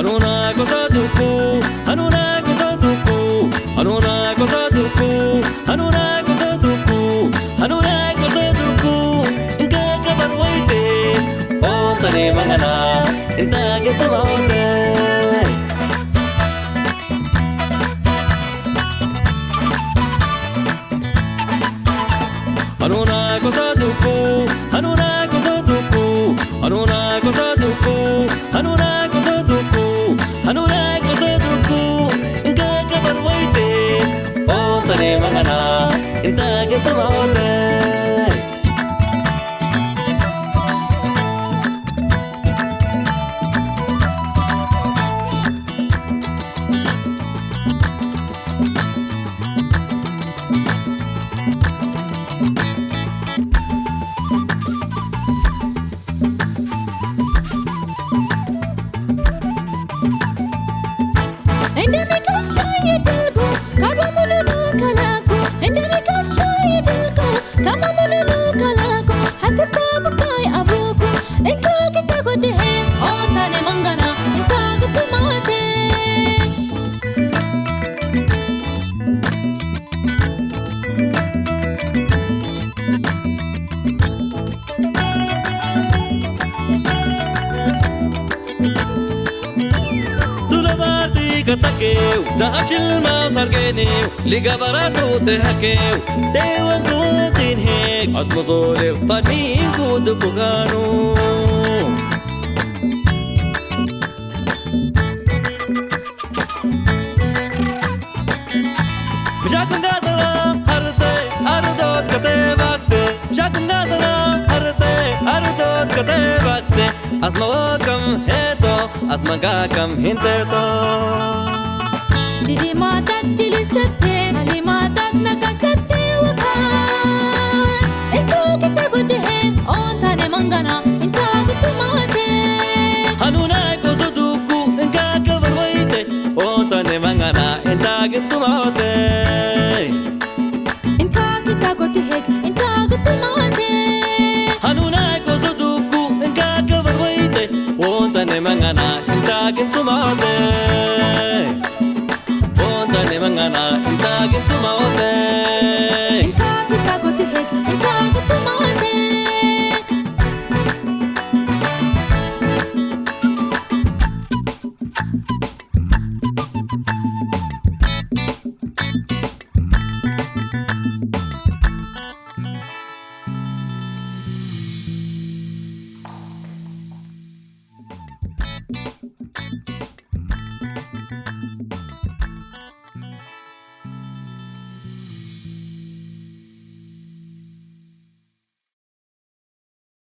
Hanuna kosaduku, hanuna kosaduku, hanuna kosaduku, hanuna kosaduku, hanuna kosaduku. Inka kabarwaite, oh tane mangana, inta getawaute. Hanuna kosaduku, hanuna kosaduku, hanuna kosaduku, hanuna kosaduku, hanuna kosaduku. Inka kabarwaite, oh tane mangana, inta getawaute. Takeu, dahachil ma sargeneu, liga barato te hakeu, dewa kutin hek, asmosole panin kudu kugano. Jakunda dalam harte, ardot kate vakte, jakunda dalam harte, ardot kate vakte, asmawakam heto, asmagakam hinteto. Didi matat dili sette, kali matat nakasette wakan. Ento kita gote he, on tane mangana, enta gitu mawate. Hanuna kosaduku, enka kabarwaite, on tane mangana, enta gitu mawate. Enta kita gote he, enta gitu mawate. Hanuna kosaduku, enka kabarwaite, on tane mangana, enta gitu mawate.